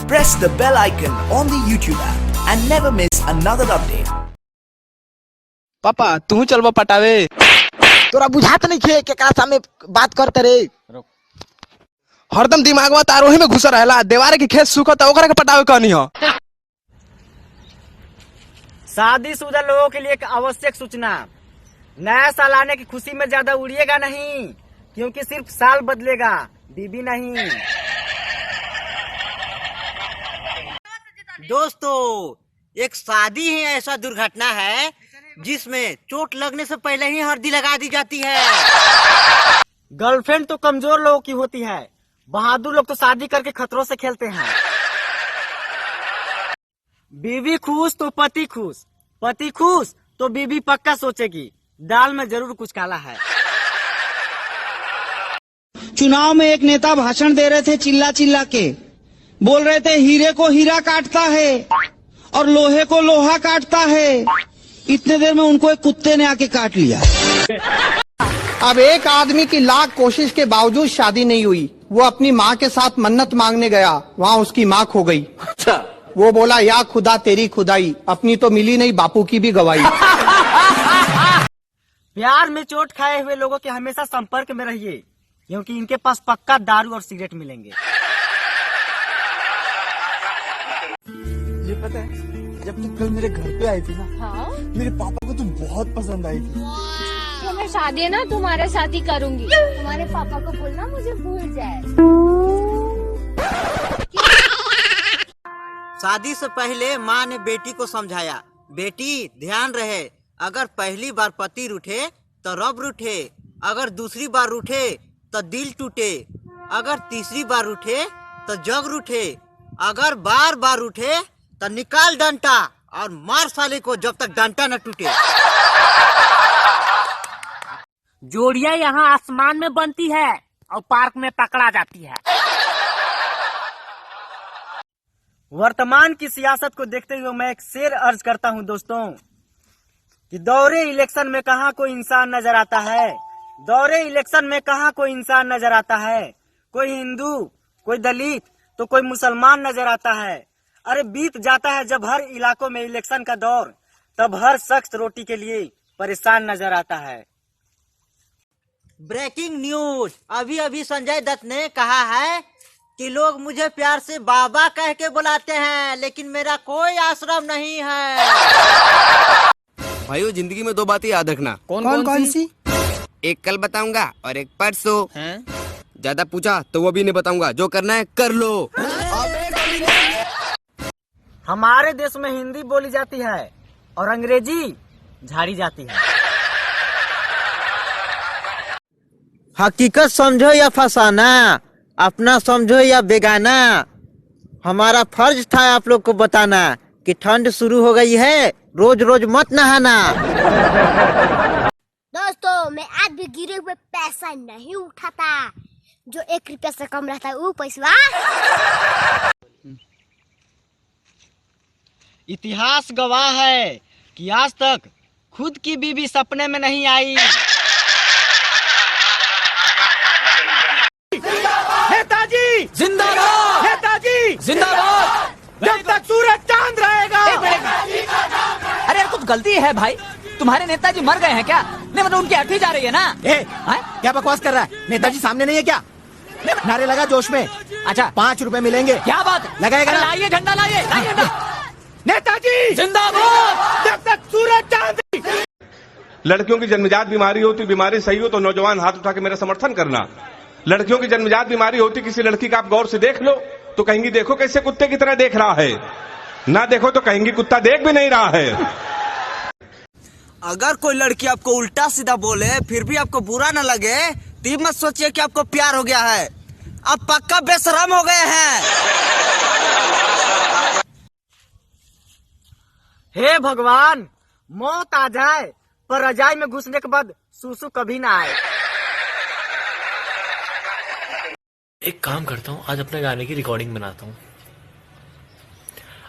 press the bell icon on the YouTube app and never miss another update. पापा तू चलबा पटावे तोरा बुझात नहीं खे केकरा सामने बात करते रे। हरदम दिमाग में तारोही में घुसा रहला। देवारे की खेत सूखत ओकरा के पटावे कहनी हो। शादीशुदा लोगों के लिए एक आवश्यक सूचना, नया साल आने की खुशी में ज्यादा उड़िएगा नहीं, क्योंकि सिर्फ साल बदलेगा, बीबी नहीं। दोस्तों, एक शादी ही ऐसा दुर्घटना है जिसमें चोट लगने से पहले ही हल्दी लगा दी जाती है। गर्लफ्रेंड तो कमजोर लोगों की होती है, बहादुर लोग तो शादी करके खतरों से खेलते हैं। बीवी खुश तो पति खुश, पति खुश तो बीवी पक्का सोचेगी दाल में जरूर कुछ काला है। चुनाव में एक नेता भाषण दे रहे थे चिल्ला चिल्ला के, बोल रहे थे हीरे को हीरा काटता है और लोहे को लोहा काटता है। इतने देर में उनको एक कुत्ते ने आके काट लिया। अब एक आदमी की लाख कोशिश के बावजूद शादी नहीं हुई। वो अपनी माँ के साथ मन्नत मांगने गया, वहाँ उसकी माँ खो गई। अच्छा। वो बोला या खुदा तेरी खुदाई, अपनी तो मिली नहीं बापू की भी गवाही। प्यार में चोट खाए हुए लोगों के हमेशा संपर्क में रहिए, क्योंकि इनके पास पक्का दारू और सिगरेट मिलेंगे। ये पता है जब तू कल मेरे घर पे आई थी ना, हाँ? मेरे पापा को तू बहुत पसंद आई थी। तो मैं शादी है ना तुम्हारे साथ ही करूंगी। तुम्हारे पापा को बोलना मुझे भूल जाए। शादी से पहले माँ ने बेटी को समझाया, बेटी ध्यान रहे, अगर पहली बार पति रूठे तो रब रूठे, अगर दूसरी बार रूठे तो दिल टूटे, अगर तीसरी बार रूठे तो जग रूठे, अगर बार बार रूठे तो निकाल डंटा और मार साले को जब तक डंटा न टूटे। जोड़ियां यहाँ आसमान में बनती है और पार्क में पकड़ा जाती है। वर्तमान की सियासत को देखते हुए मैं एक शेर अर्ज करता हूँ दोस्तों, कि दौरे इलेक्शन में कहाँ कोई इंसान नजर आता है, दौरे इलेक्शन में कहाँ कोई इंसान नजर आता है, कोई हिंदू, कोई दलित तो कोई मुसलमान नजर आता है। अरे बीत जाता है जब हर इलाकों में इलेक्शन का दौर, तब हर शख्स रोटी के लिए परेशान नजर आता है। ब्रेकिंग न्यूज, अभी अभी संजय दत्त ने कहा है कि लोग मुझे प्यार से बाबा कह के बुलाते हैं, लेकिन मेरा कोई आश्रम नहीं है। भाइयों, जिंदगी में दो बातें याद रखना। कौन सी? एक कल बताऊंगा और एक परसों। ज्यादा पूछा तो वो भी नहीं बताऊंगा, जो करना है कर लो। हमारे देश में हिंदी बोली जाती है और अंग्रेजी झाड़ी जाती है। हकीकत समझो या फसाना, अपना समझो या बेगाना, हमारा फर्ज था आप लोग को बताना कि ठंड शुरू हो गई है, रोज रोज मत नहाना। दोस्तों, मैं आज भी गिरे हुए पैसा नहीं उठाता, जो 1 रुपया से कम रहता है वो पैसा। इतिहास गवाह है कि आज तक खुद की बीवी सपने में नहीं आई। नेताजी जिंदाबाद, नेताजी जिंदाबाद। जब तक सूरज चांद रहेगा। अरे कुछ गलती है भाई, तुम्हारे नेताजी मर गए हैं क्या? नहीं मतलब उनकी अर्थी जा रही है ना। क्या बकवास कर रहा है? नेताजी सामने नहीं है क्या? नारे लगा जोश में। अच्छा 5 रुपए मिलेंगे। क्या बात लगाएगा ना? लाइए झंडा, लाइए झंडा। नेताजी जिंदाबाद। जब तक सूरज चांद। लड़कियों की जन्मजात बीमारी होती, बीमारी सही हो तो नौजवान हाथ उठा के मेरा समर्थन करना। लड़कियों की जन्मजात बीमारी होती, किसी लड़की का आप गौर से देख लो तो कहेंगी देखो कैसे कुत्ते की तरह देख रहा है, ना देखो तो कहेंगी कुत्ता देख भी नहीं रहा है। अगर कोई लड़की आपको उल्टा सीधा बोले फिर भी आपको बुरा न लगे तो ये मत सोचिए कि आपको प्यार हो गया है, आप पक्का बेशरम हो गए हैं। हे भगवान, मौत आ जाए पर रजाई में घुसने के बाद सूसू कभी ना आए। एक काम करता हूँ, आज अपने गाने की रिकॉर्डिंग बनाता हूँ।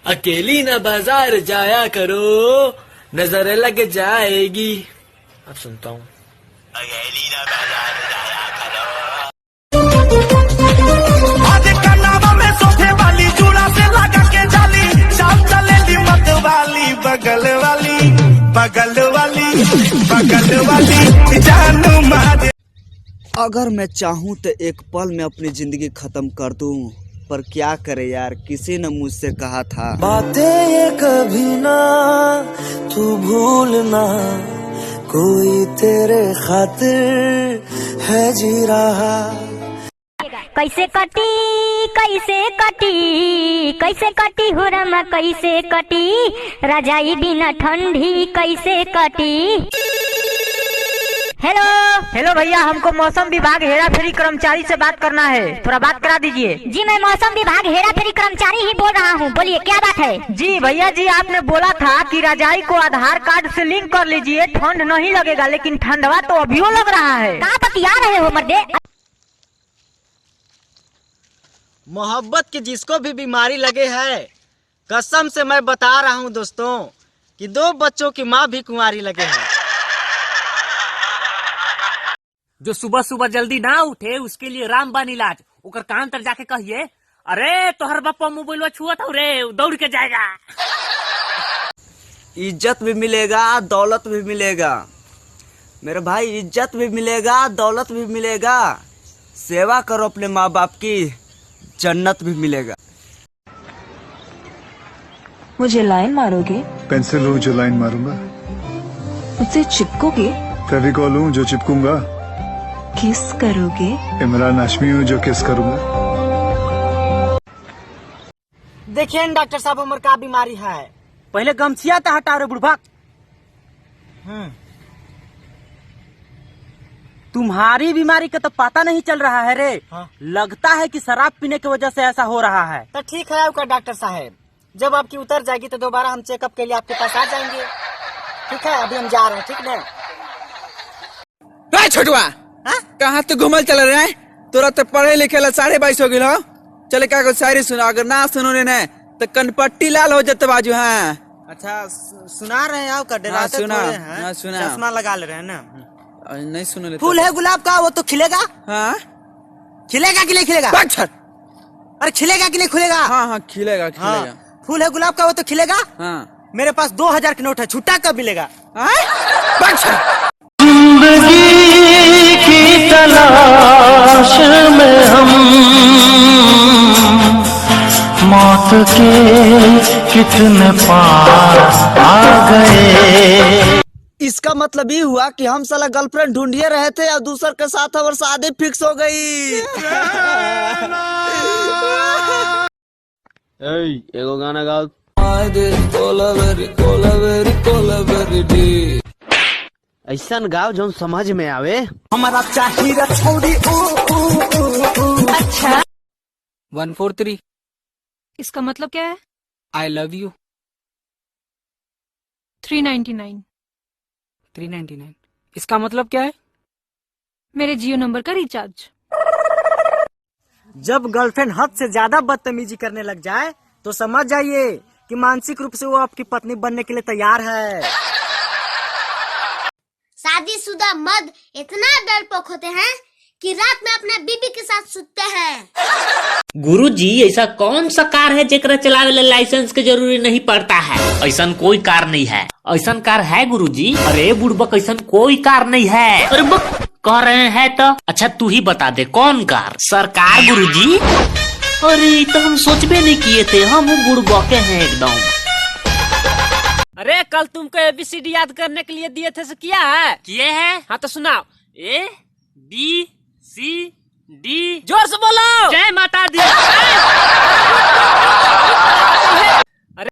अकेली न बाजार जाया करो, नजर लग जाएगी। अब सुनता हूँ। अकेली न बाजार जाया करो। आज कन्नावा में सोफे वाली चूड़ा से जानू मारे। अगर मैं चाहूँ तो एक पल में अपनी जिंदगी खत्म कर दूं, पर क्या करे यार, किसी ने मुझसे कहा था बातें ये कभी ना तू भूलना, कोई तेरे खातिर है जी रहा। कैसे कटी कैसे कटी हो रमा कैसे कटी, रजाई बिना ठंडी कैसे कटी। हेलो भैया, हमको मौसम विभाग हेरा फेरी कर्मचारी से बात करना है, थोड़ा बात करा दीजिए। जी मैं मौसम विभाग हेरा फेरी कर्मचारी ही बोल रहा हूँ, बोलिए क्या बात है। जी भैया जी, आपने बोला था कि रजाई को आधार कार्ड से लिंक कर लीजिए, ठंड नहीं लगेगा, लेकिन ठंडवा तो अभियो लग रहा है। कहाँ बतिया रहे हो मर्दे। मोहब्बत की जिसको भी बीमारी लगे है, कसम से मैं बता रहा हूँ दोस्तों कि 2 बच्चों की माँ भी कुंवारी लगे है। जो सुबह सुबह जल्दी ना उठे उसके लिए रामबान इलाज, ओकर कान तर जाके कहिए, अरे तोहर बापा मोबाइल छुआ था रे, दौड़ के जाएगा। इज्जत भी मिलेगा, दौलत भी मिलेगा मेरे भाई, इज्जत भी मिलेगा, दौलत भी मिलेगा। सेवा करो अपने माँ बाप की, जन्नत भी मिलेगा। मुझे लाइन मारोगे? पेंसिल हूँ जो लाइन मारूंगा। मुझसे चिपकोगे? फेविकॉल हूँ जो चिपकूंगा। किस करोगे? इमरान हाशमी हूँ जो किस करूंगा। देखिए डॉक्टर साहब, उम्र का बीमारी है, पहले गमछिया तो हटा रे बुढ़वा। तुम्हारी बीमारी का तो पता नहीं चल रहा है रे। लगता है कि शराब पीने की वजह से ऐसा हो रहा है। तो ठीक है आपका डॉक्टर साहब, जब आपकी उतर जाएगी तो दोबारा हम चेकअप के लिए आपके पास आ जाएंगे। ठीक है, अभी हम जा रहे हैं, ठीक ना। छोटुआ कहाँ तो घूमल चल रहा है, तोरा तो पढ़े लिखे ला 22.5 हो गया। चले क्या कुछ शायरी सुना, अगर ना सुनोने ने तो कनपट्टी लाल हो जाते बाजू। हाँ अच्छा सुना रहे हैं आपका डरा, सुना चश्मा लगा ले रहे हैं ना। नहीं सुन ले। फूल है गुलाब का, वो तो खिलेगा। हाँ खिलेगा कि नहीं खिलेगा? अरे खिलेगा कि नहीं खुलेगा? हाँ खिलेगा खिलेगा। फूल है गुलाब का, वो तो खिलेगा। हाँ मेरे पास 2000 के नोट है, छुट्टा कब मिलेगा? जिंदगी की तलाश में हम मौत के कितने पास आ गए। इसका मतलब ये हुआ कि हम साला गर्लफ्रेंड ढूंढिए रहे थे और दूसर के साथ हमारी शादी फिक्स हो गई। एगो गाना गाओ। ऐसा गाओ जो समझ में आवे। हमारा चाहिए छोड़ी। अच्छा 143 इसका मतलब क्या है? I love you. 399 399 इसका मतलब क्या है? मेरे जियो नंबर का रिचार्ज। जब गर्लफ्रेंड हद से ज्यादा बदतमीजी करने लग जाए तो समझ जाइए कि मानसिक रूप से वो आपकी पत्नी बनने के लिए तैयार है। शादीशुदा मर्द इतना डरपोक होते हैं कि रात में अपने बीबी के साथ सोते हैं। गुरुजी ऐसा कौन सा कार है जेकरा चलावे ला लाइसेंस के जरूरी नहीं पड़ता है? ऐसा कोई कार नहीं है। ऐसा कार है गुरुजी? अरे बुड़बक ऐसा कोई कार नहीं है। अरे बक कह रहे हैं तो अच्छा तू ही बता दे कौन कार? सरकार गुरुजी। अरे तो हम सोच भी नहीं किए थे, हम बुड़बके हैं एकदम। अरे कल तुमको ABCD याद करने के लिए दिए थे, से किया है? किए हैं। हाँ तो सुनाओ। ABCD जोर से बोलो। जय माता दी। अरे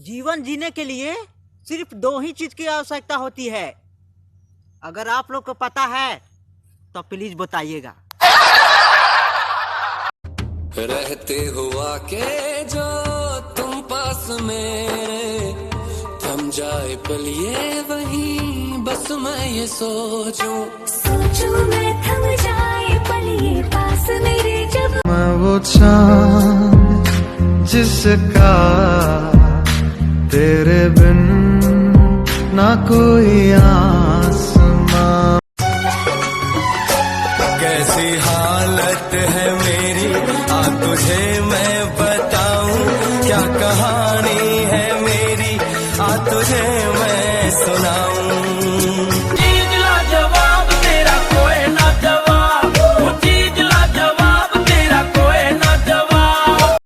जीवन जीने के लिए सिर्फ 2 ही चीज की आवश्यकता होती है। अगर आप लोग को पता है तो प्लीज बताइएगा। रहते हुआ के जो तुम पास मेरे, थम जाए पलिए वही बस मैं ये सोचूं मैं थम जाए पलिए पास मेरे जब। मैं वो चाँद जिसका तेरे बिन ना कोई आसमां। कैसी हालत है मेरी आ तुझे मैं बताऊं, क्या कहानी है मेरी आ तुझे मैं सुनाऊं।